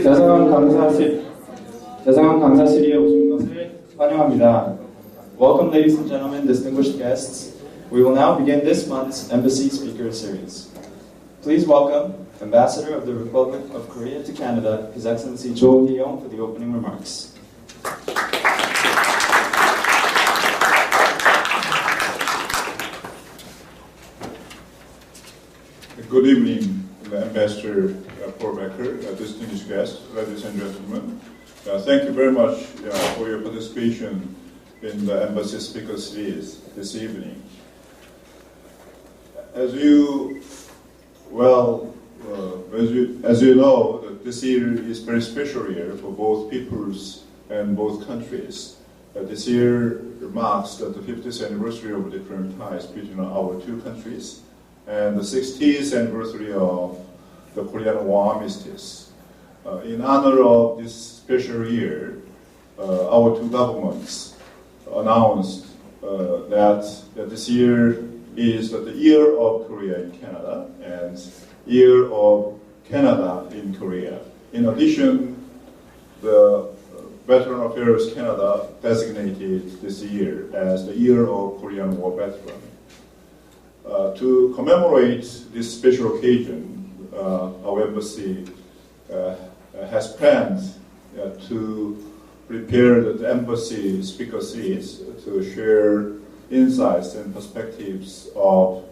자상한 강사실에 오신 것을 환영합니다. Welcome, ladies and gentlemen, distinguished guests. We will now begin this month's Embassy Speaker Series. Please welcome Ambassador of the Republic of Korea to Canada, His Excellency Cho Hee-young, for the opening remarks. Good evening, Ambassador Heinbecker, distinguished guests, ladies and gentlemen. Thank you very much for your participation in the Embassy Speaker Series this evening. As you know, this year is a very special year for both peoples and both countries. This year marks the 50th anniversary of the diplomatic ties between our two countries and the 60th anniversary of the Korean War Armistice. In honor of this special year, our two governments announced that this year is the year of Korea in Canada and year of Canada in Korea. In addition, the Veteran Affairs Canada designated this year as the year of Korean War veteran. To commemorate this special occasion, our embassy has planned to prepare the embassy speaker series to share insights and perspectives of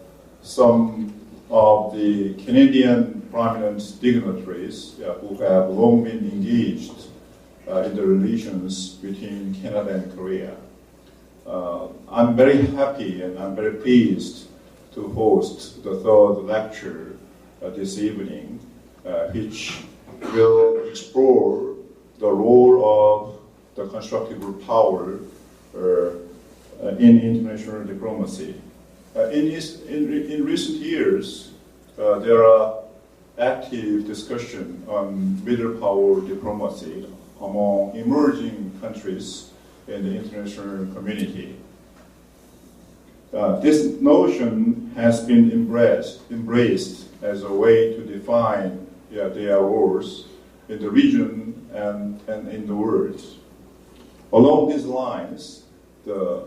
some of the Canadian prominent dignitaries who have long been engaged in the relations between Canada and Korea. I'm very happy and I'm very pleased to host the third lecture this evening, which will explore the role of the constructive power in international diplomacy. In recent years, there are active discussion on middle power diplomacy among emerging countries in the international community. This notion has been embraced as a way to define their roles in the region and in the world. Along these lines, the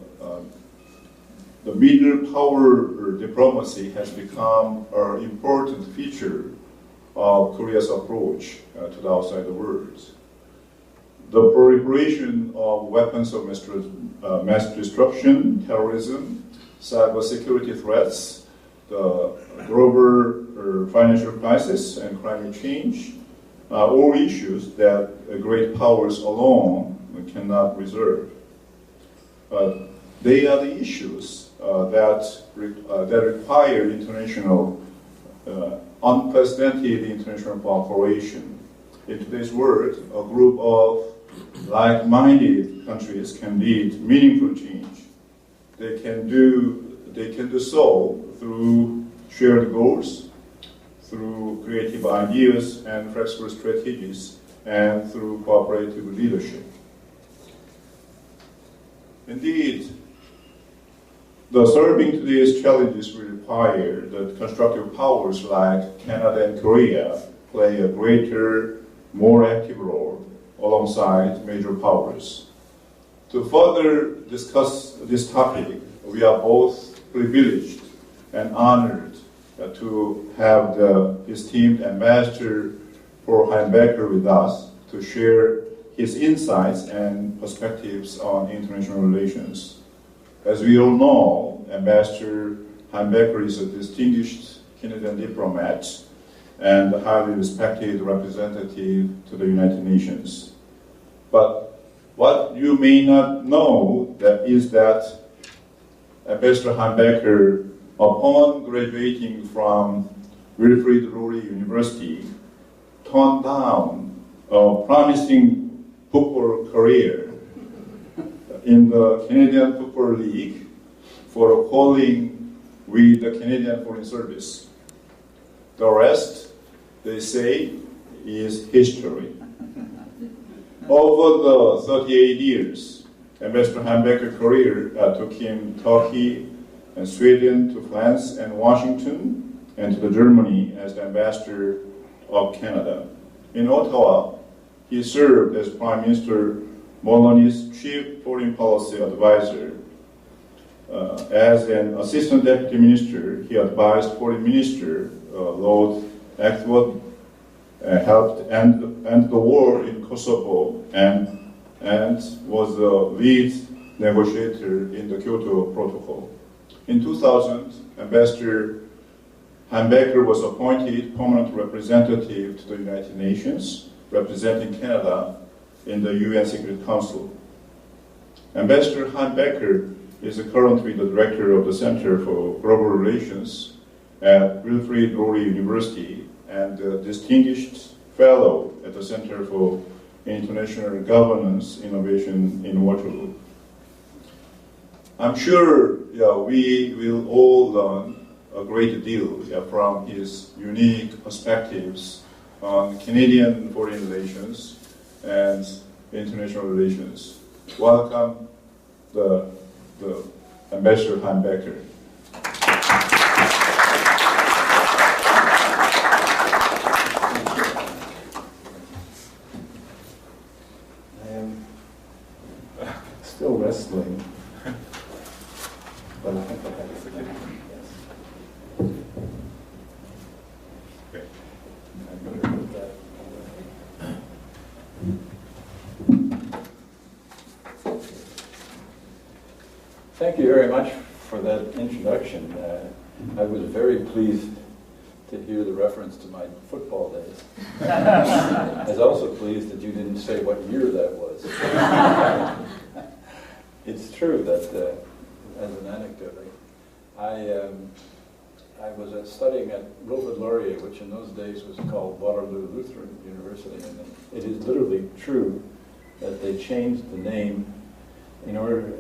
middle power diplomacy has become an important feature of Korea's approach to the outside world. The proliferation of weapons of mass destruction, terrorism, cybersecurity threats, the global financial crisis, and climate change are all issues that great powers alone cannot resolve. They are the issues that require international, unprecedented international cooperation. In today's world, a group of like-minded countries can lead meaningful change. They can do so through shared goals, through creative ideas and flexible strategies, and through cooperative leadership. Indeed, the solving today's challenges will require that constructive powers like Canada and Korea play a greater, more active role alongside major powers. To further discuss this topic, we are both privileged and honored to have the esteemed Ambassador Heinbecker with us to share his insights and perspectives on international relations. As we all know, Ambassador Heinbecker is a distinguished Canadian diplomat and a highly respected representative to the United Nations. But what you may not know is that Ambassador Heinbecker, upon graduating from Wilfrid Laurier University, turned down a promising football career in the Canadian Football League for a calling with the Canadian Foreign Service. The rest, they say, is history. Over the 38 years, Ambassador Heinbecker's career took him Turkey and Sweden to France and Washington and to Germany as the Ambassador of Canada. In Ottawa, he served as Prime Minister Moloney's chief foreign policy advisor. As an assistant deputy minister, he advised Foreign Minister Lord Axelrod, helped end the war in Kosovo, and was the lead negotiator in the Kyoto Protocol. In 2000, Ambassador Heinbecker was appointed permanent representative to the United Nations, representing Canada in the UN Security Council. Ambassador Heinbecker is currently the director of the Center for Global Relations at Wilfrid Laurier University and a distinguished fellow at the Center for International Governance Innovation in Waterloo. I'm sure we will all learn a great deal from his unique perspectives on Canadian foreign relations and international relations. Welcome, the Ambassador Heinbecker. I am still wrestling, but I think I have it. Yes. Okay. I'm going to put that. Thank you very much for that introduction. I was very pleased to hear the reference to my football days. I was also pleased that you didn't say what year that was. It's true that, as an anecdote, I was studying at Wilfrid Laurier, which in those days was called Waterloo Lutheran University, and it is literally true that they changed the name in order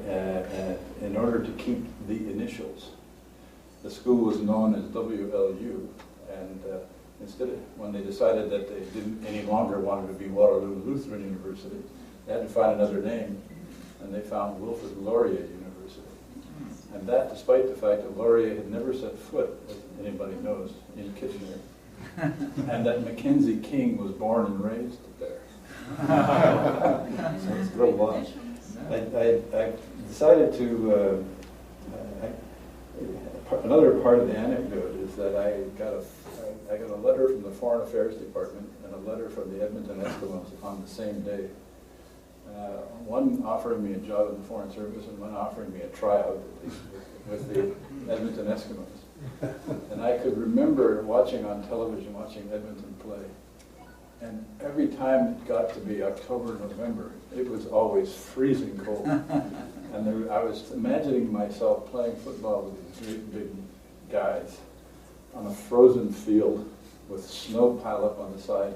to keep the initials. The school was known as WLU, and instead of, when they decided that they didn't any longer wanted to be Waterloo Lutheran University, they had to find another name, and they found Wilfrid Laurier University. And that despite the fact that Laurier had never set foot, as anybody knows, in Kitchener, and that Mackenzie King was born and raised there. So it's a little long. I decided to, another part of the anecdote is that I got a letter from the Foreign Affairs Department and a letter from the Edmonton Eskimos on the same day. One offering me a job in the Foreign Service and one offering me a tryout with the Edmonton Eskimos. And I could remember watching on television, watching Edmonton play. And every time it got to be October, November, it was always freezing cold. And I was imagining myself playing football with these great big guys on a frozen field with snow piled up on the side.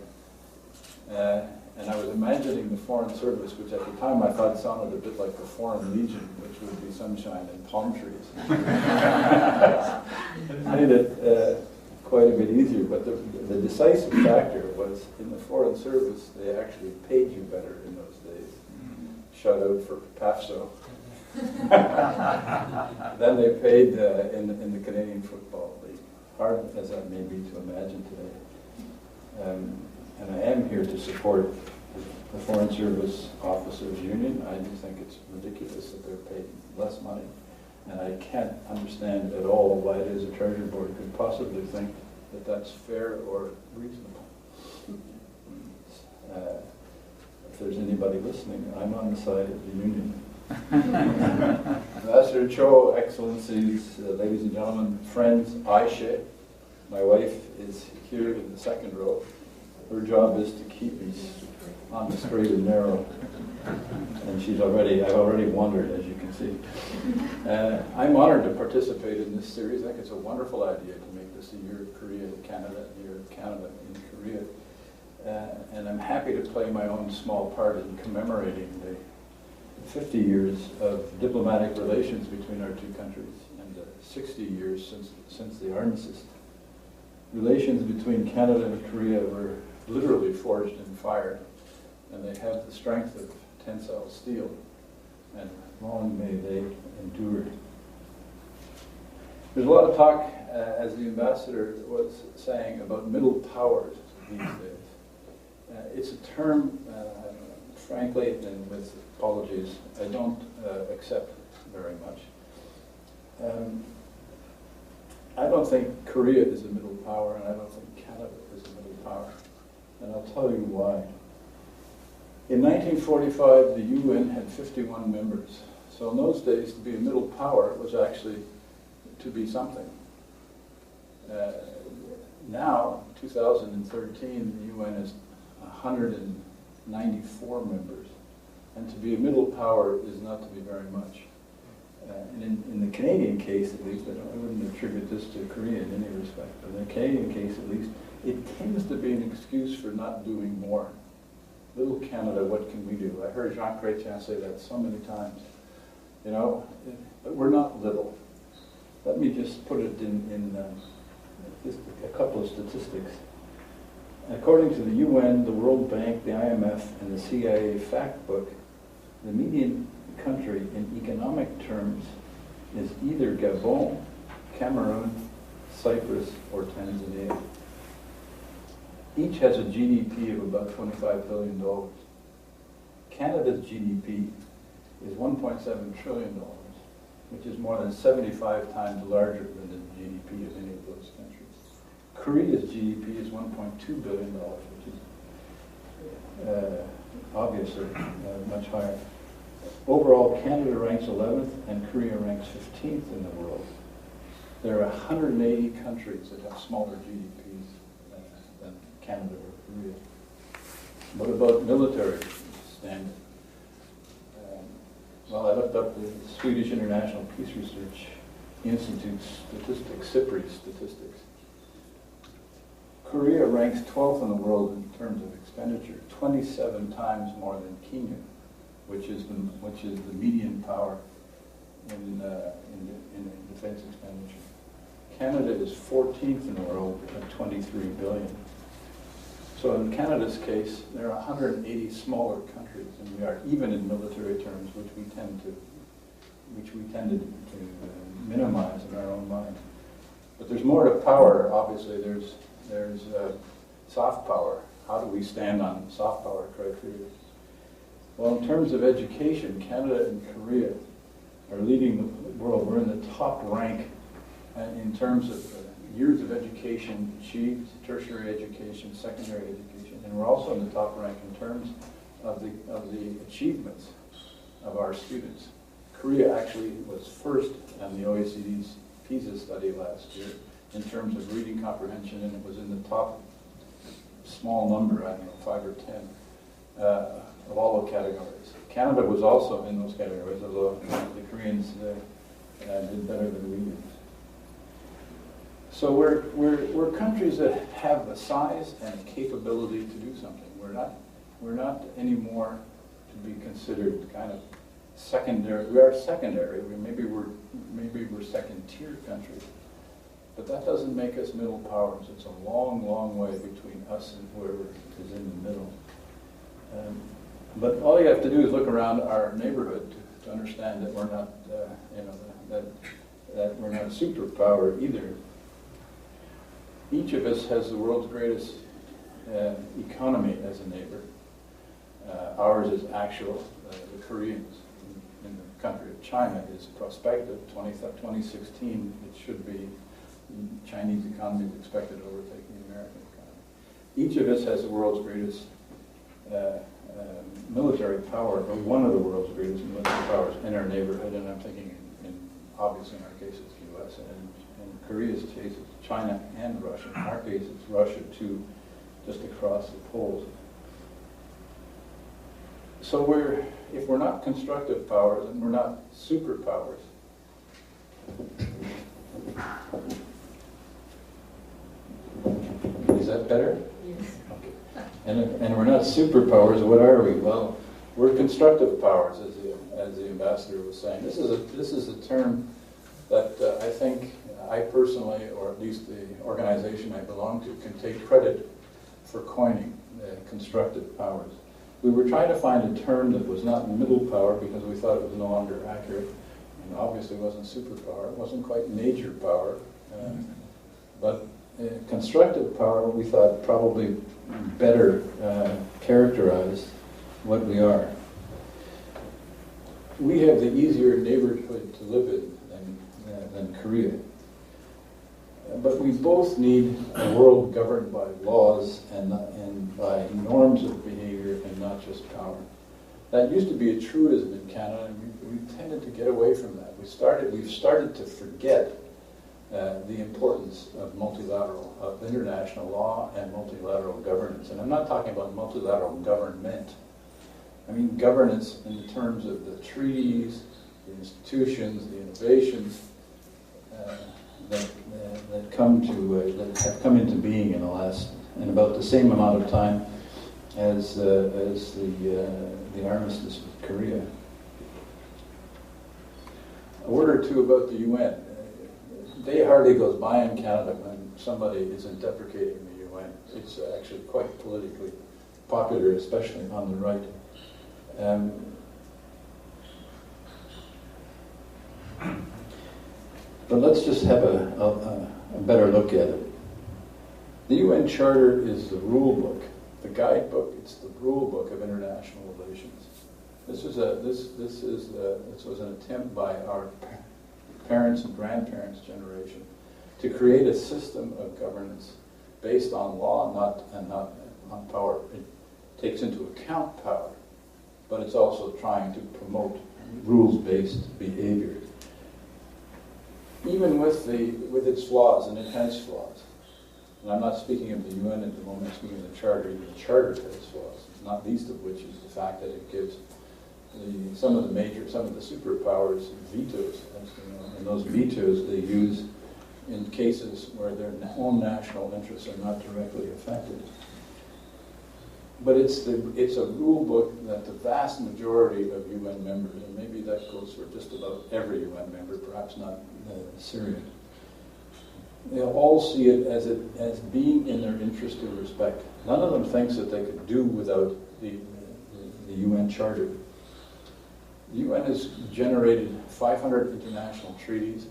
And I was imagining the Foreign Service, which at the time I thought sounded a bit like the Foreign Legion, which would be sunshine and palm trees. It made it quite a bit easier, but the decisive factor was in the Foreign Service, they actually paid you better in those days. Shout out for PAFSO. Then they paid in the Canadian Football League, hard as that may be to imagine today. And I am here to support the Foreign Service Officers Union. I do think it's ridiculous that they're paid less money. And I can't understand at all why it is a Treasury Board could possibly think that that's fair or reasonable. If there's anybody listening, I'm on the side of the union. Ambassador Cho, Excellencies, ladies and gentlemen, friends, Aisha, my wife, is here in the second row. Her job is to keep me on the straight and narrow. And I've already wandered, as you can see. I'm honored to participate in this series. I think it's a wonderful idea to make this a year of Korea in Canada, a year of Canada in Korea. And I'm happy to play my own small part in commemorating the 50 years of diplomatic relations between our two countries and the 60 years since the Armistice. Relations between Canada and Korea were literally forged in fire, and they have the strength of tensile steel, and long may they endure. There's a lot of talk, as the ambassador was saying, about middle powers these days. It's a term, frankly, and with apologies, I don't accept very much. I don't think Korea is a middle power, and I don't think Canada is a middle power. And I'll tell you why. In 1945, the UN had 51 members. So in those days, to be a middle power was actually to be something. Now, 2013, the UN has 194 members. And to be a middle power is not to be very much. And in the Canadian case, at least, I wouldn't attribute this to Korea in any respect, but in the Canadian case, at least, it tends to be an excuse for not doing more. Little Canada, what can we do? I heard Jean Chrétien say that so many times. You know, but we're not little. Let me just put it in just a couple of statistics. According to the UN, the World Bank, the IMF, and the CIA fact book, the median country in economic terms is either Gabon, Cameroon, Cyprus, or Tanzania. Each has a GDP of about $25 billion. Canada's GDP is $1.7 trillion, which is more than 75 times larger than the GDP of any of those countries. Korea's GDP is $1.2 billion, which is obviously much higher. Overall, Canada ranks 11th and Korea ranks 15th in the world. There are 180 countries that have smaller GDPs than Canada or Korea. What about military standing? Well, I looked up the Swedish International Peace Research Institute's statistics, CIPRI statistics. Korea ranks 12th in the world in terms of expenditure, 27 times more than Kenya, which is the median power in defense expenditure. Canada is 14th in the world at 23 billion. So in Canada's case, there are 180 smaller countries, and we are even in military terms, which we tend to minimize in our own mind. But there's more to power. Obviously, there's soft power. How do we stand on soft power criteria? Well, in terms of education, Canada and Korea are leading the world. We're in the top rank in terms of years of education achieved, tertiary education, secondary education, and we're also in the top rank in terms of the achievements of our students. Korea actually was first on the OECD's PISA study last year in terms of reading comprehension, and it was in the top small number, I don't know, 5 or 10, of all the categories. Canada was also in those categories, although the Koreans did better than we did. So we're countries that have the size and capability to do something. We're not anymore to be considered kind of secondary. We are secondary. Maybe we're second-tier countries, but that doesn't make us middle powers. It's a long, long way between us and whoever is in the middle. But all you have to do is look around our neighborhood to understand that we're not, that we're not a superpower either. Each of us has the world's greatest economy as a neighbor. Ours is actual. The Koreans in the country of China is prospective. 2016, it should be the Chinese economy is expected to overtake the American economy. Each of us has the world's greatest military power, or one of the world's greatest military powers in our neighborhood, and I'm thinking, obviously in our case it's the U.S., and in Korea's case it's China and Russia. In our case it's Russia too, just across the poles. So if we're not constructive powers, and we're not superpowers. Is that better? Yes. Okay. And we're not superpowers. What are we? Well, we're constructive powers, as the ambassador was saying. This is a term that I think I personally, or at least the organization I belong to, can take credit for coining constructive powers. We were trying to find a term that was not middle power because we thought it was no longer accurate, and obviously wasn't superpower. It wasn't quite major power, but constructive power we thought probably better characterize what we are. We have the easier neighborhood to live in than Korea. But we both need a world governed by laws and by norms of behavior and not just power. That used to be a truism in Canada, and we tended to get away from that. We've started to forget the importance of of international law and multilateral governance. And I'm not talking about multilateral government. I mean governance in the terms of the treaties, the institutions, the innovations that have come into being in about the same amount of time as the Armistice with Korea. A word or two about the UN. A day hardly goes by in Canada when somebody isn't deprecating the UN. It's actually quite politically popular, especially on the right. But let's just have a better look at it. The UN Charter is the rule book, the guidebook. It's the rule book of international relations. This was an attempt by our parents and grandparents' generation to create a system of governance based on law, not on power. It takes into account power, but it's also trying to promote rules-based behavior. Even with its flaws, and it has flaws. And I'm not speaking of the UN at the moment, I'm speaking of the Charter. Even the Charter has flaws, not least of which is the fact that it gives some of the superpowers vetoes. And those vetoes they use in cases where their own national interests are not directly affected. But it's a rule book that the vast majority of UN members, and maybe that goes for just about every UN member, perhaps not Syria, they'll all see it as being in their interest to respect. None of them thinks that they could do without the UN Charter. The UN has generated 500 international treaties,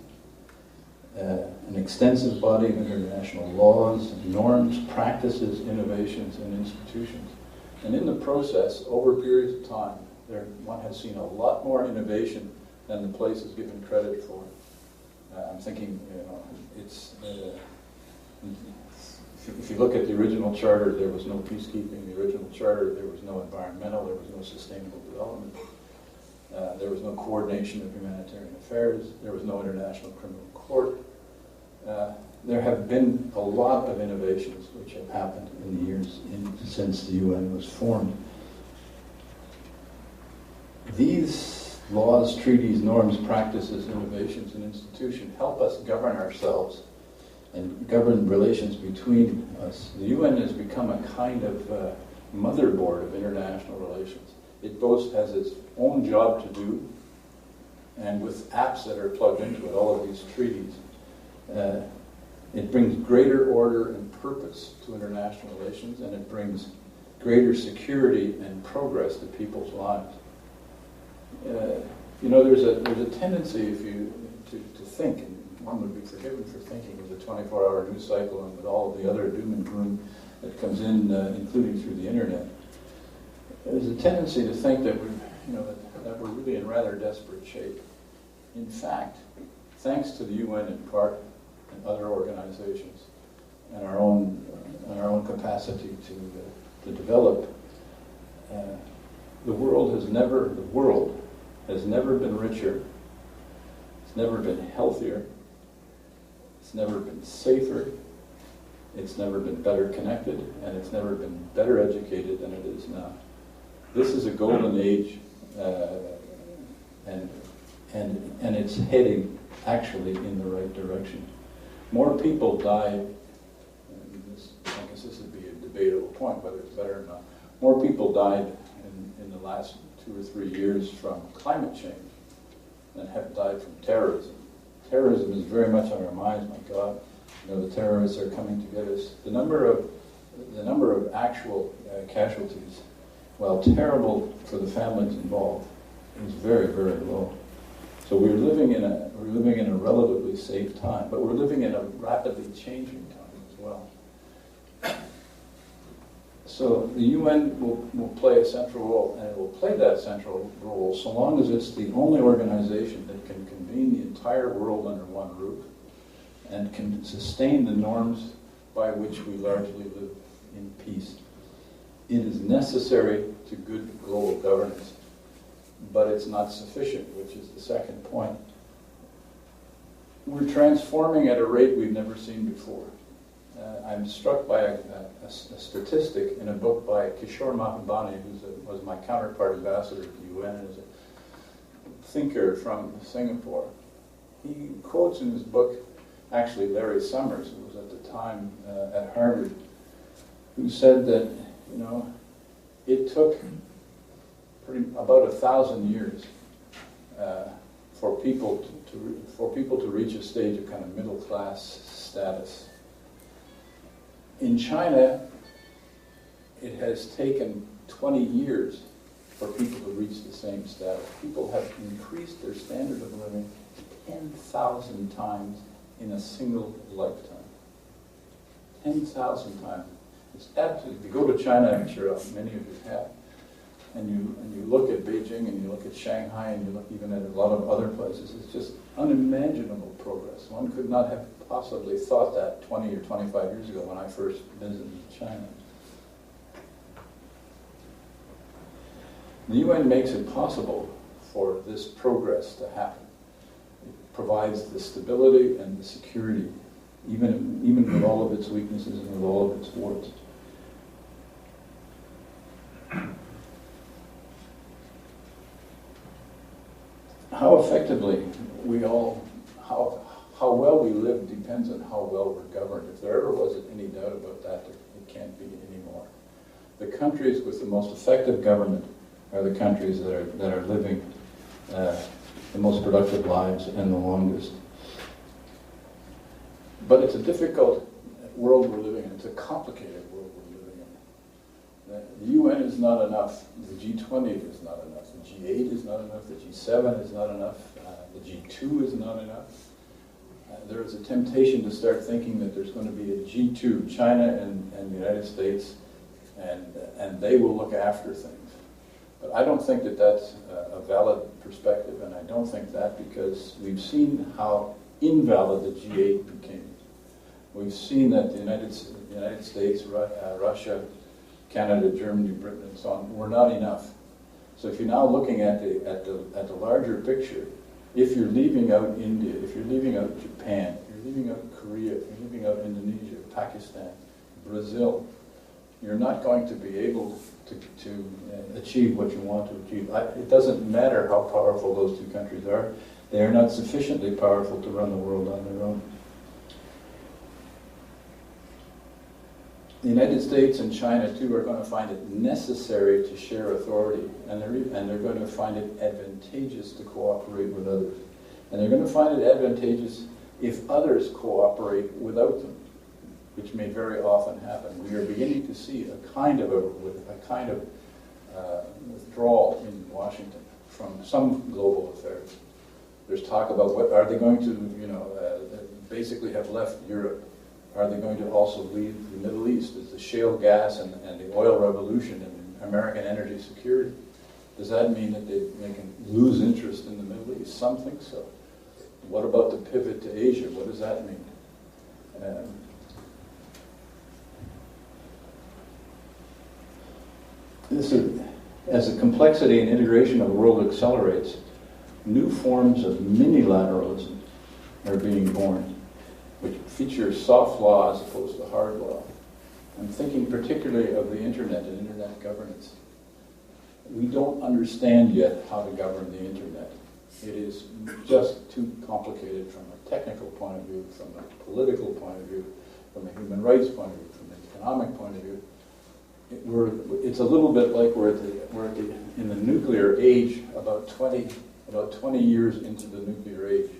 an extensive body of international laws, norms, practices, innovations, and institutions. And in the process, over periods of time, one has seen a lot more innovation than the place is given credit for. I'm thinking, if you look at the original charter, there was no peacekeeping. The original charter, there was no environmental, there was no sustainable development. There was no coordination of humanitarian affairs. There was no international criminal court. There have been a lot of innovations which have happened in the years since the UN was formed. These laws, treaties, norms, practices, innovations, and institutions help us govern ourselves and govern relations between us. The UN has become a kind of motherboard of international relations. It both has its own job to do, and with apps that are plugged into it, all of these treaties, it brings greater order and purpose to international relations, and it brings greater security and progress to people's lives. There's a tendency to think, and one would be forgiven for thinking with the 24-hour news cycle and with all of the other doom and gloom that comes in, including through the internet. There's a tendency to think that we're really in rather desperate shape. In fact, thanks to the UN in part and other organizations and our own capacity to develop, the world has never been richer. It's never been healthier. It's never been safer. It's never been better connected, and it's never been better educated than it is now. This is a golden age, and it's heading actually in the right direction. More people die, I guess this would be a debatable point whether it's better or not. More people died in the last 2 or 3 years from climate change than have died from terrorism. Terrorism is very much on our minds, my God. The terrorists are coming to get us. The number of actual casualties, while terrible for the families involved, is very, very low. So we're living in a relatively safe time, but we're living in a rapidly changing time as well. So the UN will play a central role, and it will play that central role so long as it's the only organization that can convene the entire world under one roof and can sustain the norms by which we largely live in peace. It is necessary to good global governance, but it's not sufficient, which is the second point. We're transforming at a rate we've never seen before. I'm struck by a statistic in a book by Kishore Mahbubani, who was my counterpart ambassador to the UN and is a thinker from Singapore. He quotes in his book, actually Larry Summers, who was at the time at Harvard, who said that, it took about 1,000 years for people to reach a stage of kind of middle class status. In China, it has taken 20 years for people to reach the same status. People have increased their standard of living 10,000 times in a single lifetime. 10,000 times. It's absolutely, if you go to China, I'm sure many of you have, and you look at Beijing and you look at Shanghai and you look even at a lot of other places, it's just unimaginable progress. One could not have possibly thought that 20 or 25 years ago when I first visited China. The UN makes it possible for this progress to happen. It provides the stability and the security, even with all of its weaknesses and with all of its warts. How effectively how well we live depends on how well we're governed. If there ever was any doubt about that, it can't be anymore. The countries with the most effective government are the countries that are living the most productive lives and the longest. But it's a difficult world we're living in. It's a complicated world we're living in. The UN is not enough. The G20 is not enough. The G8 is not enough. The G7 is not enough. The G2 is not enough. There is a temptation to start thinking that there's going to be a G2, China and the United States, and they will look after things. But I don't think that that's a valid perspective, and I don't think that because we've seen how invalid the G8 became. We've seen that the United States, Russia, Canada, Germany, Britain, and so on were not enough. So if you're now looking at the larger picture, if you're leaving out India, if you're leaving out Japan, if you're leaving out Korea, if you're leaving out Indonesia, Pakistan, Brazil, you're not going to be able to achieve what you want to achieve. It doesn't matter how powerful those two countries are. They are not sufficiently powerful to run the world on their own. The United States and China, too, are going to find it necessary to share authority, and they're going to find it advantageous to cooperate with others. And they're going to find it advantageous if others cooperate without them, which may very often happen. We are beginning to see a kind of withdrawal in Washington from some global affairs. There's talk about what are they going to, basically have left Europe. Are they going to also leave the Middle East? Is the shale gas and the oil revolution and American energy security, does that mean that they can lose interest in the Middle East? Some think so. What about the pivot to Asia? What does that mean? As the complexity and integration of the world accelerates, new forms of mini-lateralism are being born, which feature soft law as opposed to hard law. I'm thinking particularly of the internet and internet governance. We don't understand yet how to govern the internet. It is just too complicated from a technical point of view, from a political point of view, from a human rights point of view, from an economic point of view. It's a little bit like we're in the nuclear age, about 20 years into the nuclear age,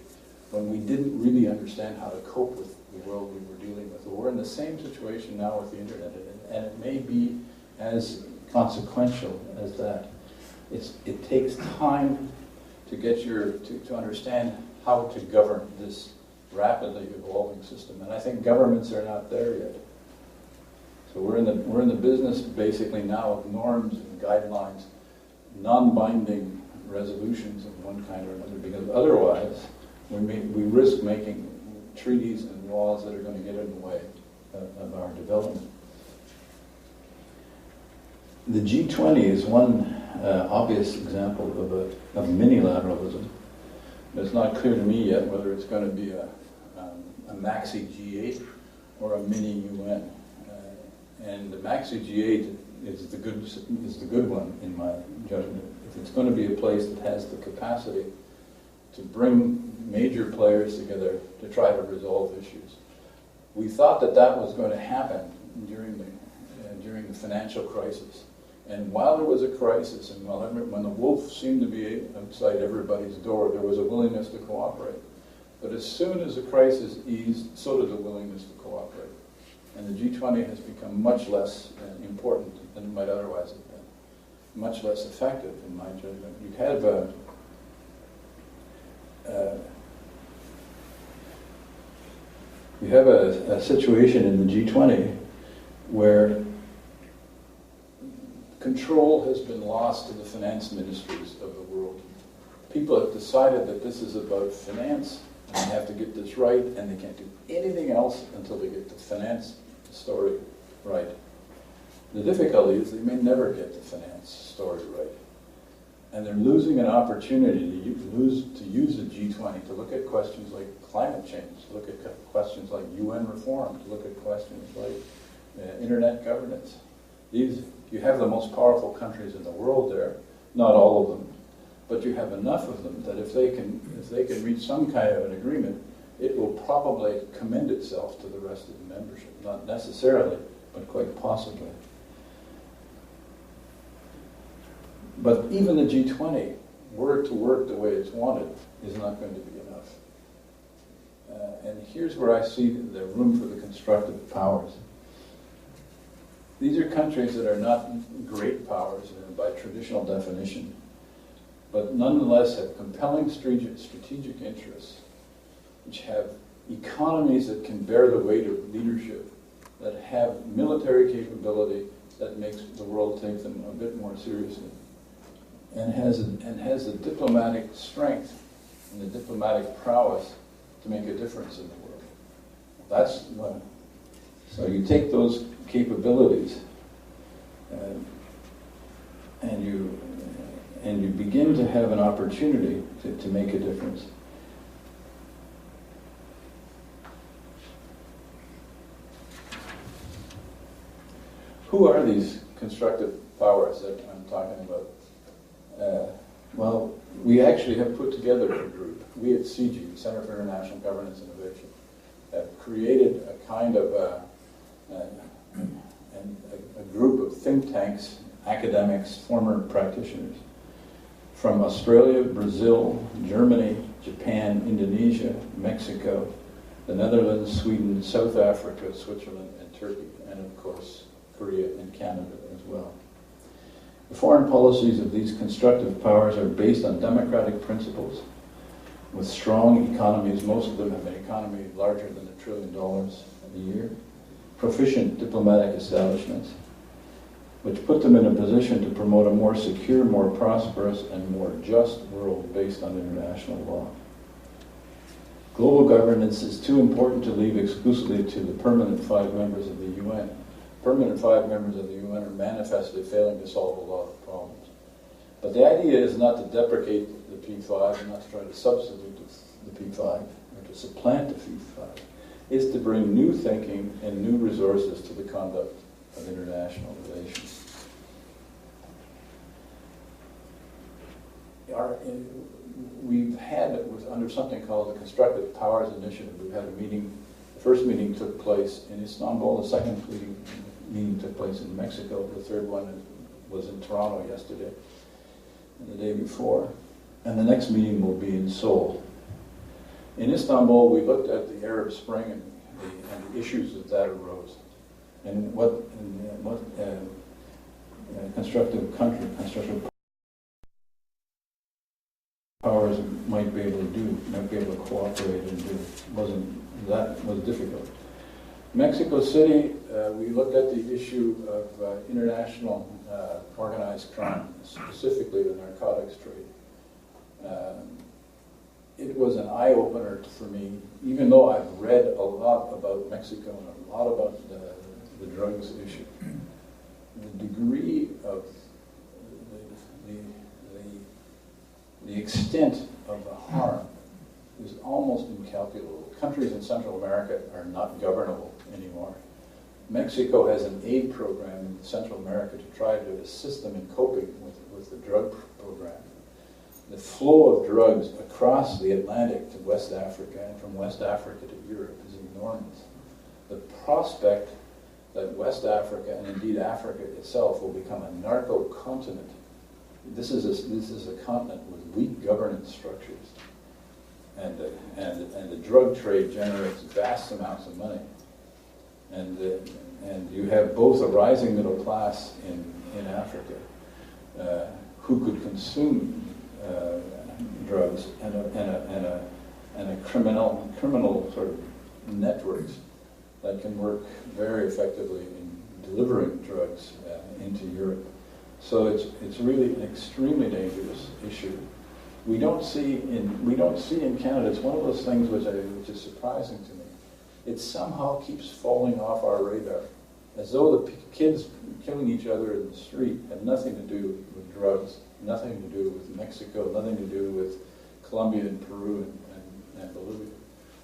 when we didn't really understand how to cope with the world we were dealing with. We're in the same situation now with the internet, and it may be as consequential as that. It takes time to get to understand how to govern this rapidly evolving system, and I think governments are not there yet. So we're in the business basically now of norms and guidelines, non-binding resolutions of one kind or another, because otherwise we risk making treaties and laws that are going to get in the way of our development. The G20 is one obvious example of minilateralism. It's not clear to me yet whether it's going to be a maxi G8 or a mini UN. And the maxi G8 is the good one in my judgment. If it's going to be a place that has the capacity to bring major players together to try to resolve issues. We thought that was going to happen during the financial crisis. And while there was a crisis, and when the wolf seemed to be outside everybody's door, there was a willingness to cooperate. But as soon as the crisis eased, so did the willingness to cooperate. And the G20 has become much less important than it might otherwise have been. Much less effective, in my judgment. You have a situation in the G20 where control has been lost to the finance ministries of the world. People have decided that this is about finance, and they have to get this right, and they can't do anything else until they get the finance story right. The difficulty is they may never get the finance story right. And they're losing an opportunity to use the G20 to look at questions like climate change, to look at questions like UN reform, to look at questions like internet governance. You have the most powerful countries in the world there, not all of them, but you have enough of them that if they can reach some kind of an agreement, it will probably commend itself to the rest of the membership. Not necessarily, but quite possibly. But even the G20, were it to work the way it's wanted, is not going to be enough. And here's where I see the room for the constructive powers. These are countries that are not great powers by traditional definition, but nonetheless have compelling strategic interests, which have economies that can bear the weight of leadership, that have military capability that makes the world take them a bit more seriously, and has the diplomatic strength and the diplomatic prowess to make a difference in the world. That's what. So you take those capabilities and you begin to have an opportunity to make a difference. Who are these constructive powers that I'm talking about? Well, we actually have put together a group. We at CIGI, Center for International Governance Innovation, have created a kind of a group of think tanks, academics, former practitioners from Australia, Brazil, Germany, Japan, Indonesia, Mexico, the Netherlands, Sweden, South Africa, Switzerland, and Turkey, and of course, Korea and Canada as well. The foreign policies of these constructive powers are based on democratic principles with strong economies. Most of them have an economy larger than $1 trillion a year. Proficient diplomatic establishments, which put them in a position to promote a more secure, more prosperous, and more just world based on international law. Global governance is too important to leave exclusively to the permanent 5 members of the UN. Permanent 5 members of the UN are manifestly failing to solve a lot of problems. But the idea is not to deprecate the P5 and not to try to substitute the P5 or to supplant the P5. It's to bring new thinking and new resources to the conduct of international relations. We've had, under something called the Constructive Powers Initiative, we've had a meeting. The first meeting took place in Istanbul, the second meeting took place in Mexico, the third one was in Toronto yesterday, and the day before, and the next meeting will be in Seoul. In Istanbul, we looked at the Arab Spring and the issues that arose, and what constructive powers might be able to do, might be able to cooperate and do. That was difficult. Mexico City, we looked at the issue of international organized crime, specifically the narcotics trade. It was an eye-opener for me, even though I've read a lot about Mexico and a lot about the drugs issue. The degree of the extent of the harm is almost incalculable. Countries in Central America are not governable anymore. Mexico has an aid program in Central America to try to assist them in coping with the drug program. The flow of drugs across the Atlantic to West Africa and from West Africa to Europe is enormous. The prospect that West Africa and indeed Africa itself will become a narco-continent. This is a continent with weak governance structures, and the drug trade generates vast amounts of money, and you have both a rising middle class in Africa who could consume drugs and a criminal sort of networks that can work very effectively in delivering drugs into Europe. So it's really an extremely dangerous issue. We don't see in Canada. It's one of those things which is surprising to me. It somehow keeps falling off our radar, as though the kids killing each other in the street had nothing to do with drugs, nothing to do with Mexico, nothing to do with Colombia and Peru and Bolivia.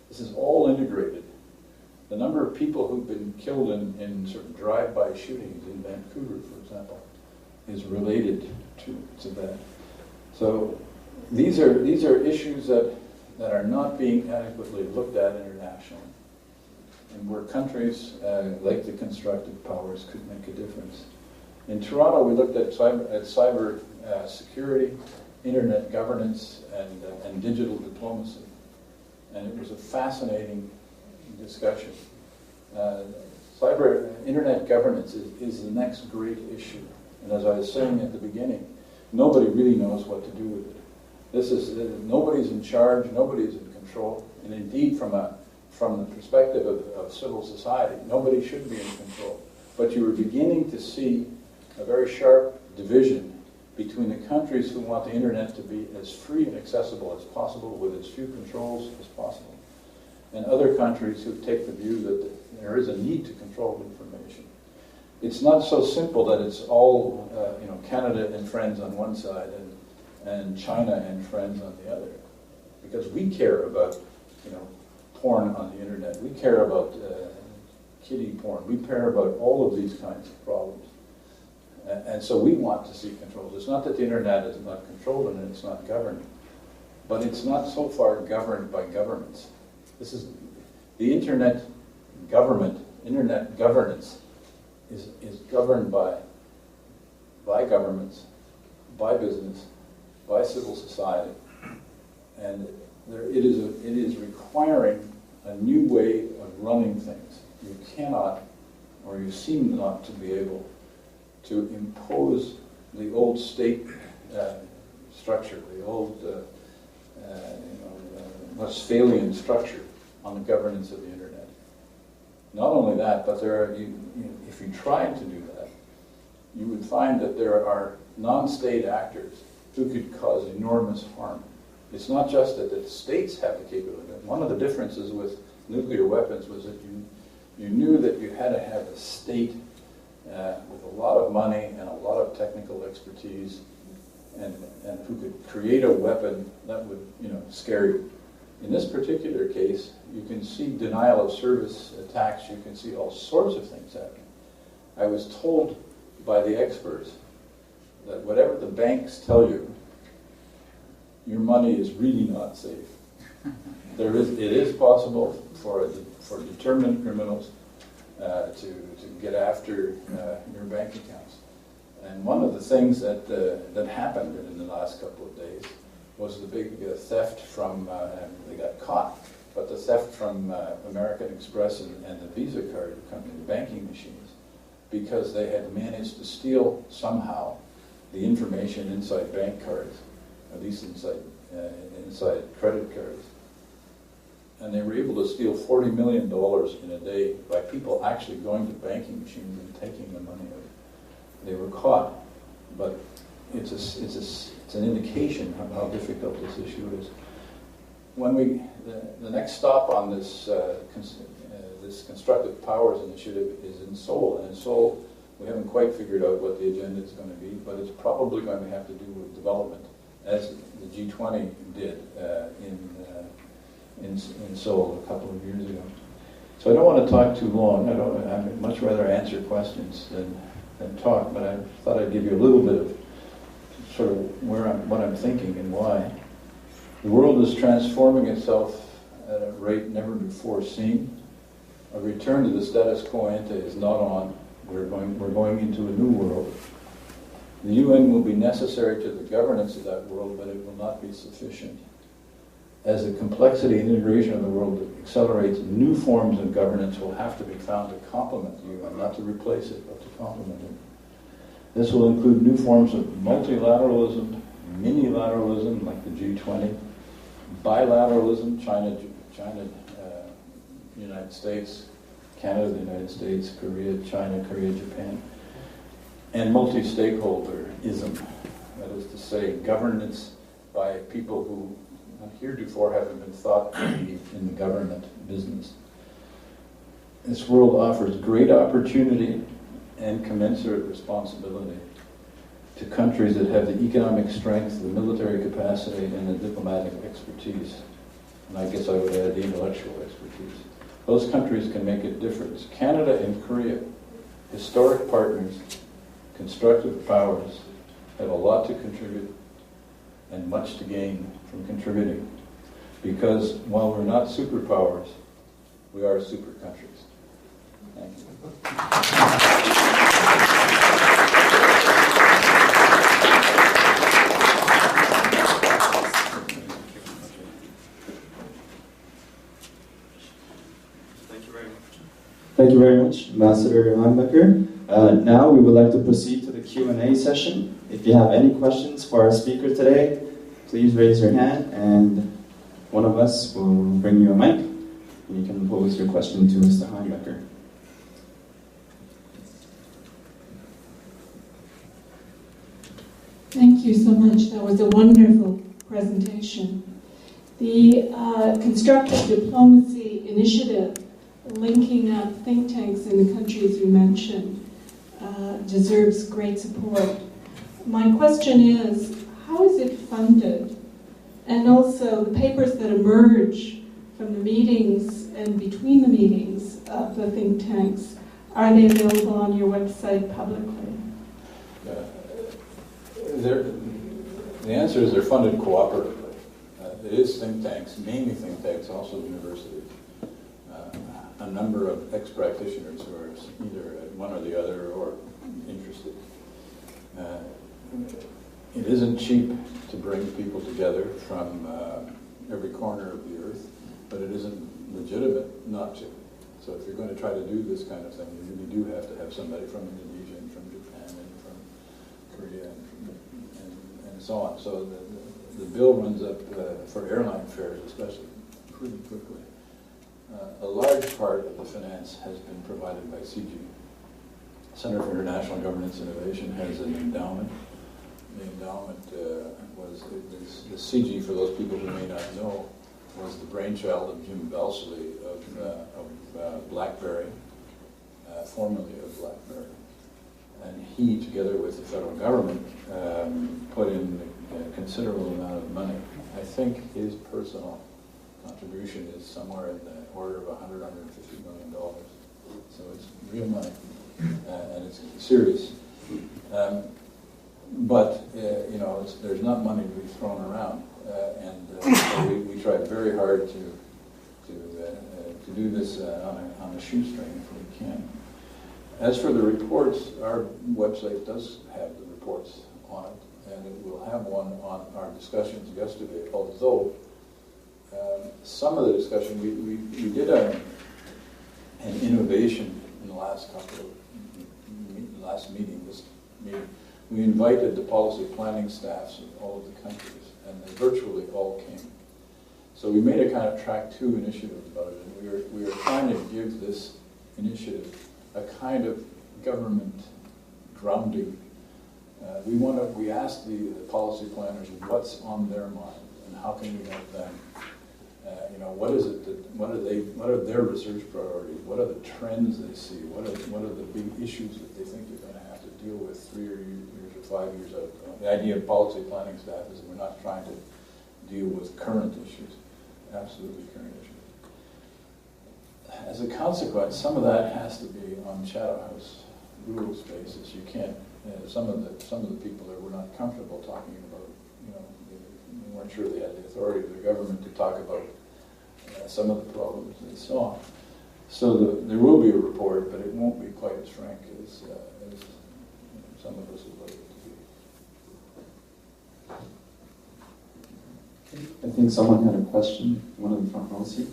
This is all integrated. The number of people who've been killed in sort of drive-by shootings in Vancouver, for example, is related to that. So these are issues that are not being adequately looked at internationally, and where countries like the constructive powers could make a difference. In Toronto, we looked at cyber security, internet governance, and digital diplomacy, and it was a fascinating discussion. Internet governance is the next great issue. And as I was saying at the beginning, nobody really knows what to do with it. Nobody's in charge, nobody's in control, and indeed from the perspective of civil society, nobody should be in control. But you were beginning to see a very sharp division between the countries who want the internet to be as free and accessible as possible with as few controls as possible, and other countries who take the view that there is a need to control information. It's not so simple that it's all Canada and friends on one side and China and friends on the other, because we care about porn on the internet. We care about kiddie porn. We care about all of these kinds of problems, and so we want to see controls. It's not that the internet is not controlled and it's not governed, but it's not so far governed by governments. This is the internet government. Internet governance is governed by governments, by business, by civil society, and it is requiring a new way of running things. You cannot, or you seem not to be able to impose the old state structure, the old Westphalian structure on the governance of the internet. Not only that, but if you tried to do that, you would find that there are non-state actors who could cause enormous harm. It's not just that the states have the capability. One of the differences with nuclear weapons was that you knew that you had to have a state with a lot of money and a lot of technical expertise, and who could create a weapon that would scare you. In this particular case, you can see denial of service attacks. You can see all sorts of things happening. I was told by the experts that whatever the banks tell you, your money is really not safe. It is possible for determined criminals to get after your bank accounts. And one of the things that happened in the last couple of days was the big theft from, they got caught, but the theft from American Express and the Visa card company, the banking machines, because they had managed to steal somehow the information inside bank cards, at least inside credit cards. And they were able to steal $40 million in a day by people actually going to banking machines and taking the money out. They were caught, but it's an indication of how difficult this issue is. When the next stop on this this Constructive Powers initiative is in Seoul, and in Seoul we haven't quite figured out what the agenda is going to be, but it's probably going to have to do with development, as the G20 did in Seoul a couple of years ago. So I don't want to talk too long. I'd much rather answer questions than talk, but I thought I'd give you a little bit of sort of what I'm thinking and why. The world is transforming itself at a rate never before seen. A return to the status quo ante is not on. We're going into a new world. The UN will be necessary to the governance of that world, but it will not be sufficient. As the complexity and integration of the world accelerates, new forms of governance will have to be found to complement the UN, not to replace it, but to complement it. This will include new forms of multilateralism, minilateralism, like the G20, bilateralism, China, United States, Canada, the United States, Korea, China, Korea, Japan, and multi-stakeholderism. That is to say, governance by people who heretofore haven't been thought to be in the government business. This world offers great opportunity and commensurate responsibility to countries that have the economic strength, the military capacity, and the diplomatic expertise. And I guess I would add the intellectual expertise. Those countries can make a difference. Canada and Korea, historic partners, constructive powers, have a lot to contribute and much to gain from contributing. Because while we're not superpowers, we are super countries. Thank you. Thank you very much, Ambassador Heinbecker. Now we would like to proceed to the Q&A session. If you have any questions for our speaker today, please raise your hand and one of us will bring you a mic and you can pose your question to Mr. Heinbecker. Thank you so much. That was a wonderful presentation. The Constructive Diplomacy Initiative, linking up think tanks in the countries you mentioned, deserves great support. My question is, how is it funded? And also, the papers that emerge from the meetings and between the meetings of the think tanks, are they available on your website publicly? The answer is they're funded cooperatively. It is think tanks, mainly think tanks, also universities. A number of ex-practitioners who are either one or the other or interested. It isn't cheap to bring people together from every corner of the earth, but it isn't legitimate not to. So if you're going to try to do this kind of thing, you really do have to have somebody from Indonesia and from Japan and from Korea and so on. So the bill runs up for airline fares especially pretty quickly. A large part of the finance has been provided by CIGI. Center for International Governance Innovation has an endowment. The endowment was the CIGI, for those people who may not know, was the brainchild of Jim Belsley of BlackBerry, formerly of BlackBerry. And he, together with the federal government, put in a considerable amount of money. I think his personal contribution is somewhere in the order of $150 million. So it's real money, and it's serious. But there's not money to be thrown around, and so we tried very hard to do this on a shoestring if we can. As for the reports, our website does have the reports on it, and it will have one on our discussions yesterday, although some of the discussion, we did an innovation in the last meeting. We invited the policy planning staffs of all of the countries, and they virtually all came. So we made a kind of track 2 initiative about it, and we are trying to give this initiative a kind of government grounding. We asked the policy planners what's on their mind and how can we help them. What is it that what are their research priorities? What are the trends they see? What are the big issues that they think they're going to have to deal with 3 years or 5 years out? The idea of policy planning staff is that we're not trying to deal with current issues, absolutely current issues. As a consequence, some of that has to be on Shadow House rules basis. You can't. Some of the people that were not comfortable talking about, they weren't sure they had the authority of the government to talk about some of the problems they saw. So there will be a report, but it won't be quite as frank as some of us would like it to be. I think someone had a question, one of the front row seat.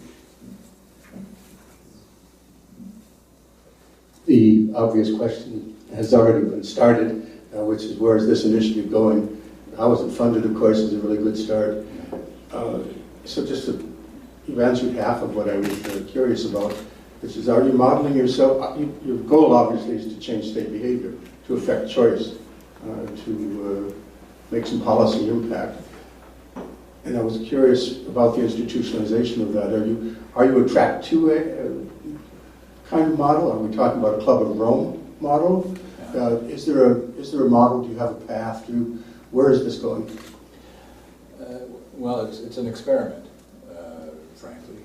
The obvious question has already been started, which is where is this initiative going? How is it funded, of course, is a really good start. You've answered half of what I was curious about, which is, are you modeling yourself? Your goal, obviously, is to change state behavior, to affect choice, to make some policy impact. And I was curious about the institutionalization of that. Are you a track 2 kind of model? Are we talking about a Club of Rome model? Is there a model? Do you have a path? Where is this going? Well, it's an experiment, frankly,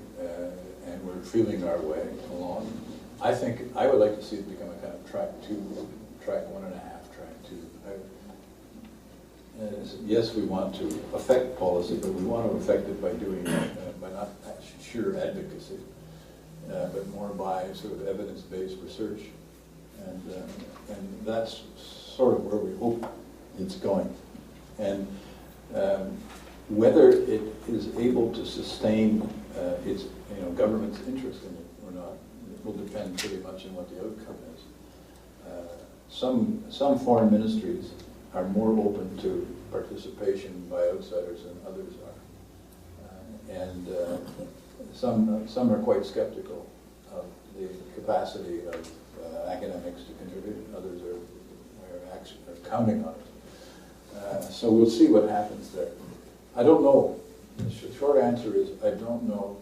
and we're feeling our way along. I think I would like to see it become a kind of track 2, track 1.5, track 2. Yes, we want to affect policy, but we want to affect it by doing by not sheer advocacy, but more by sort of evidence-based research, and that's sort of where we hope it's going. And whether it is able to sustain its government's interest in it or not, it will depend pretty much on what the outcome is. Some foreign ministries are more open to participation by outsiders than others are, and some are quite skeptical of the capacity of academics to contribute. Others are counting on it. So we'll see what happens there. I don't know. The short answer is I don't know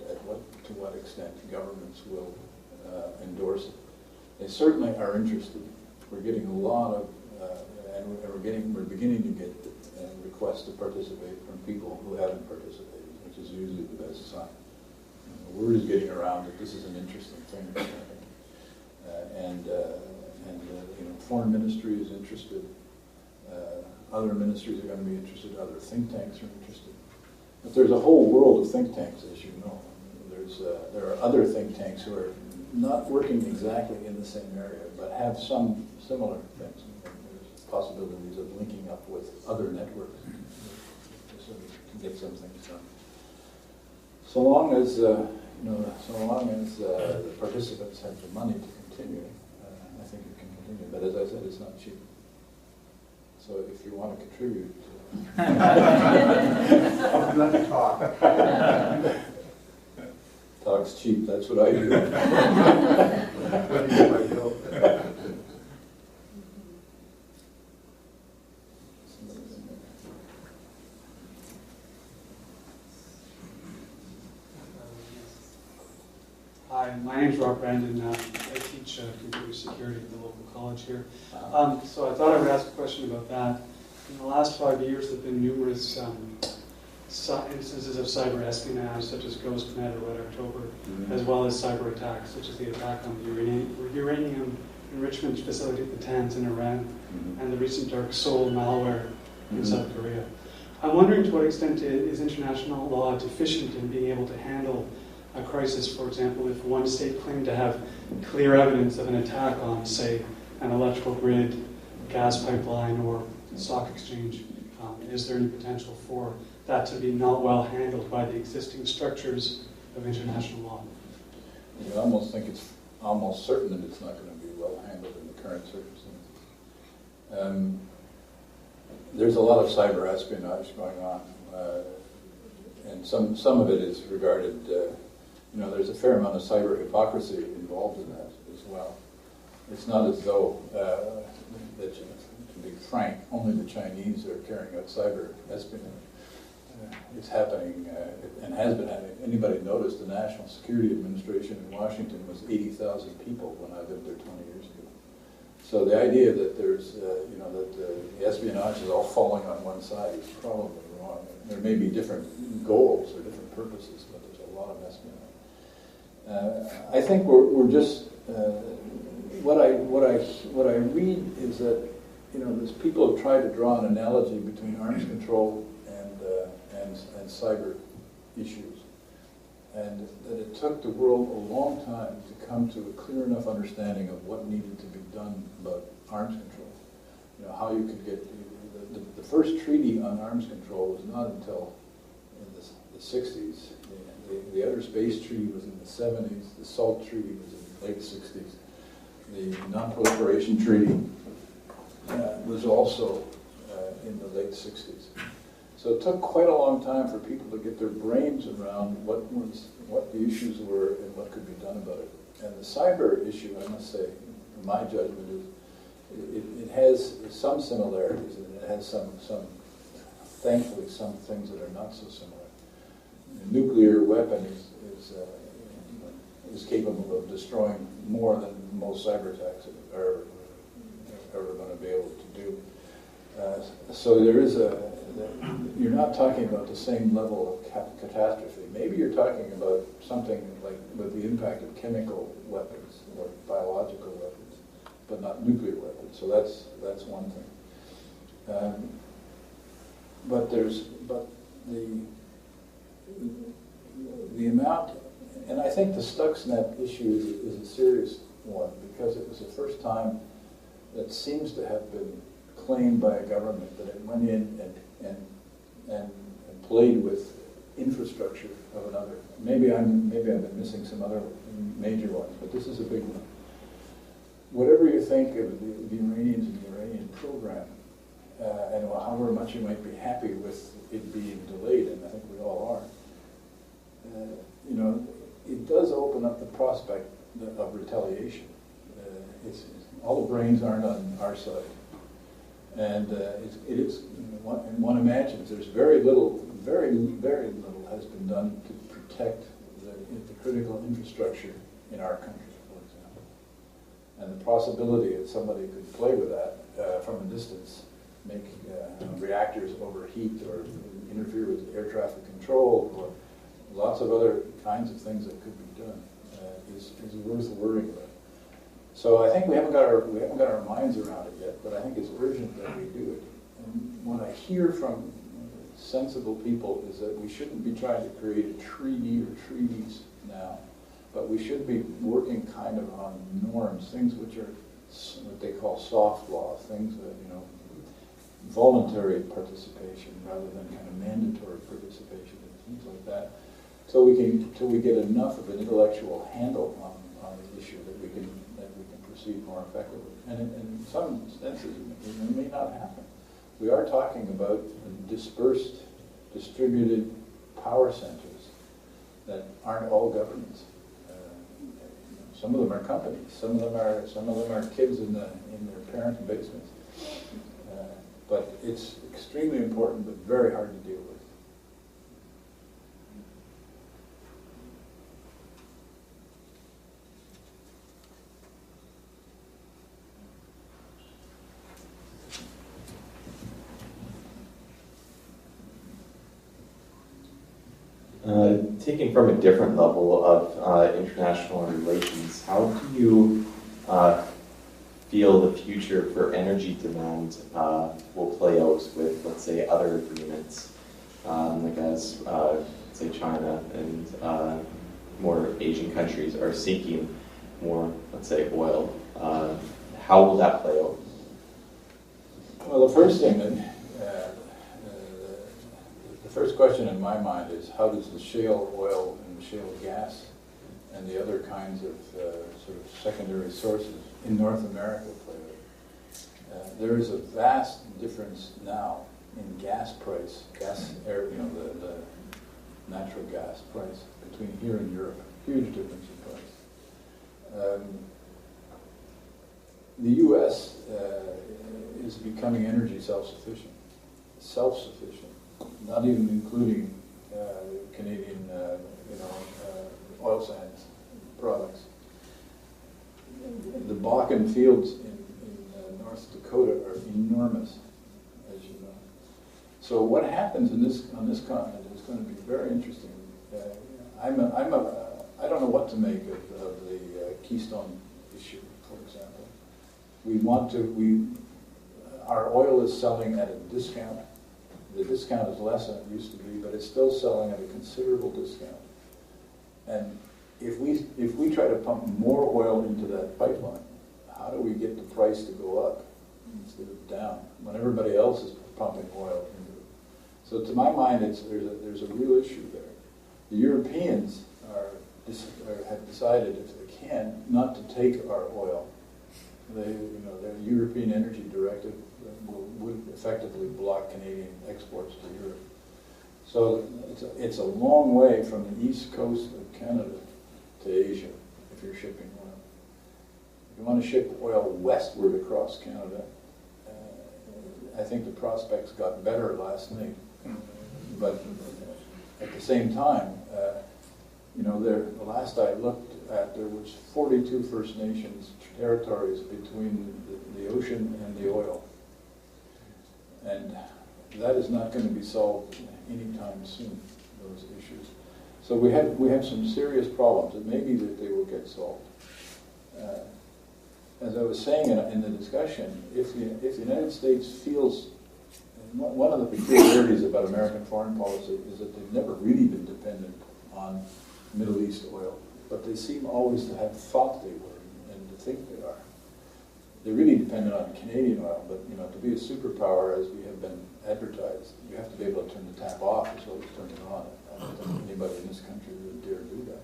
to what extent governments will endorse it. They certainly are interested. We're getting a lot of, and we're beginning to get requests to participate from people who haven't participated, which is usually the best sign. The word is getting around that this is an interesting thing, and foreign ministry is interested. Other ministries are going to be interested. Other think tanks are interested. But there's a whole world of think tanks, as you know. There are other think tanks who are not working exactly in the same area, but have some similar things. There's possibilities of linking up with other networks to get some things done. So long as the participants have the money to continue, I think it can continue. But as I said, it's not cheap. So if you want to contribute, Let me talk. talk's cheap. That's what I do. Hi, my name's Rob Brandon. I teach computer security at the local college here. So I thought I would ask a question about that. In the last 5 years, there have been numerous instances of cyber espionage, such as GhostNet or Red October, as well as cyber attacks, such as the attack on the uranium enrichment facility at the Natanz in Iran, and the recent Dark Soul malware in South Korea. I'm wondering to what extent is international law deficient in being able to handle a crisis. For example, if one state claimed to have clear evidence of an attack on, say, an electrical grid, gas pipeline, or stock exchange, is there any potential for that to be not well handled by the existing structures of international law? You almost think it's almost certain that it's not going to be well handled in the current circumstances. There's a lot of cyber espionage going on, and some of it is regarded, there's a fair amount of cyber hypocrisy involved in that as well. It's not as though, to be frank, only the Chinese are carrying out cyber espionage. It's happening and has been happening. Anybody noticed the National Security Administration in Washington was 80,000 people when I lived there 20 years ago. So the idea that there's, that the espionage is all falling on one side is probably wrong. There may be different goals or different purposes, but there's a lot of espionage. I think we're just what I read is that there's people have tried to draw an analogy between arms control and cyber issues, and that it took the world a long time to come to a clear enough understanding of what needed to be done about arms control. How you could get the first treaty on arms control was not until in the 60s. The Outer Space Treaty was in the 70s. The SALT Treaty was in the late 60s. The Non-Proliferation Treaty was also in the late 60s. So it took quite a long time for people to get their brains around what the issues were and what could be done about it. And the cyber issue, I must say, in my judgment, is it has some similarities, and it has thankfully, some things that are not so similar. A nuclear weapon is capable of destroying more than most cyber attacks are ever going to be able to do. So there is you're not talking about the same level of catastrophe. Maybe you're talking about something like with the impact of chemical weapons or biological weapons, but not nuclear weapons. So that's one thing. But the amount, and I think the Stuxnet issue is a serious one because it was the first time that seems to have been claimed by a government that it went in and played with infrastructure of another. Maybe I've been missing some other major ones, but this is a big one. Whatever you think of the Iranians and the Iranian program, and however much you might be happy with it being delayed, and I think we all are, it does open up the prospect of retaliation. All the brains aren't on our side. And it is, one imagines there's very little has been done to protect the critical infrastructure in our country, for example. And the possibility that somebody could play with that from a distance, make reactors overheat or interfere with air traffic control or lots of other kinds of things that could be done is worth worrying about. So I think we haven't got our minds around it yet, but I think it's urgent that we do it. And what I hear from sensible people is that we shouldn't be trying to create a treaty or treaties now, but we should be working kind of on norms, things which are what they call soft law, things that, voluntary participation rather than kind of mandatory participation and things like that, till we get enough of an intellectual handle on the issue that we can proceed more effectively. And in some senses, it may not happen. We are talking about dispersed, distributed power centers that aren't all governments. Some of them are companies. Some of them are kids in their parents' basements. But it's extremely important, but very hard to deal with. Taking from a different level of international relations, how do you feel the future for energy demand will play out with, let's say, other agreements, like as, say, China and more Asian countries are seeking more, let's say, oil? How will that play out? Well, the first thing that the first question in my mind is how does the shale oil and the shale gas and the other kinds of sort of secondary sources in North America play out? There is a vast difference now in gas price, the natural gas price between here and Europe. Huge difference in price. The U.S. Is becoming energy self-sufficient. Self-sufficient, not even including Canadian, oil sands products. The Bakken fields in North Dakota are enormous, as you know. So what happens on this continent is going to be very interesting. I don't know what to make of the Keystone issue, for example. Our oil is selling at a discount. The discount is less than it used to be, but it's still selling at a considerable discount. And if we try to pump more oil into that pipeline, how do we get the price to go up instead of down when everybody else is pumping oil into it? So to my mind, there's a real issue there. The Europeans have decided, if they can, not to take our oil. Their European Energy Directive would effectively block Canadian exports to Europe. So it's a long way from the east coast of Canada to Asia if you're shipping oil. If you want to ship oil westward across Canada, I think the prospects got better last night. But at the same time, the last I looked at, there was 42 First Nations territories between the ocean and the oil. And that is not going to be solved anytime soon, those issues. So we have some serious problems. It may be that they will get solved. As I was saying in the discussion, if the United States feels, one of the peculiarities about American foreign policy is that they've never really been dependent on Middle East oil, but they seem always to have thought they were and to think they are. They're really dependent on Canadian oil, but to be a superpower, as we have been advertised, you have to be able to turn the tap off as well as turn it on. I don't think anybody in this country would dare do that.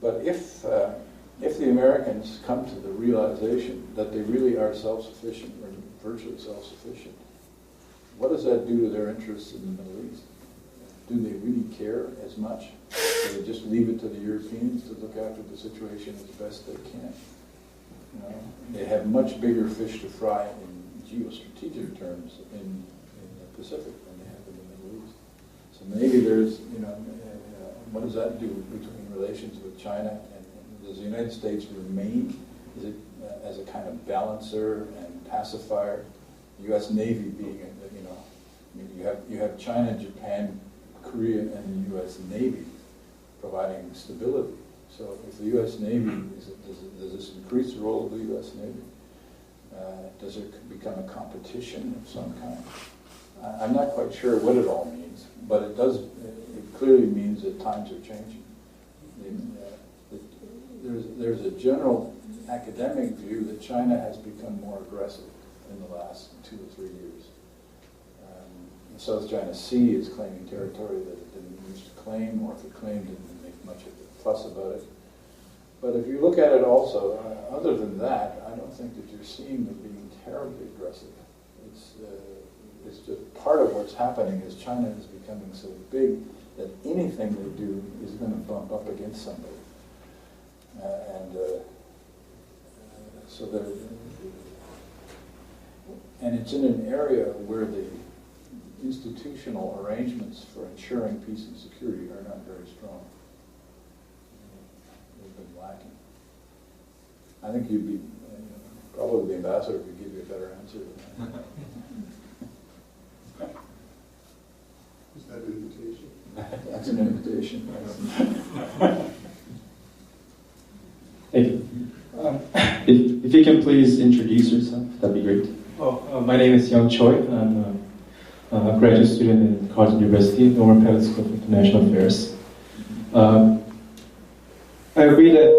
But if the Americans come to the realization that they really are self-sufficient, or virtually self-sufficient, what does that do to their interests in the Middle East? Do they really care as much? Do they just leave it to the Europeans to look after the situation as best they can? They have much bigger fish to fry in geostrategic terms in the Pacific than they have in the Middle East. So maybe there's, what does that do between relations with China? And does the United States remain as a kind of balancer and pacifier? The U.S. Navy being, you have China, Japan, Korea, and the U.S. Navy providing stability. So if the U.S. Navy, does this increase the role of the U.S. Navy? Does it become a competition of some kind? I'm not quite sure what it all means, but it clearly means that times are changing. There's a general academic view that China has become more aggressive in the last 2 or 3 years. The South China Sea is claiming territory that it didn't used to claim, or if it claimed, didn't make much of a fuss about it. But if you look at it also, other than that, I don't think that you're seeing them being terribly aggressive. It's just part of what's happening is China is becoming so big that anything they do is going to bump up against somebody. And it's in an area where the institutional arrangements for ensuring peace and security are not very strong. They've been lacking. I think you'd be, probably the ambassador could give you a better answer than that. Is that an invitation? That's an invitation. Thank you. If you can please introduce yourself, that'd be great. My name is Young Choi. I'm a graduate student in Carleton University, Norman Pettit School of International Affairs. I read that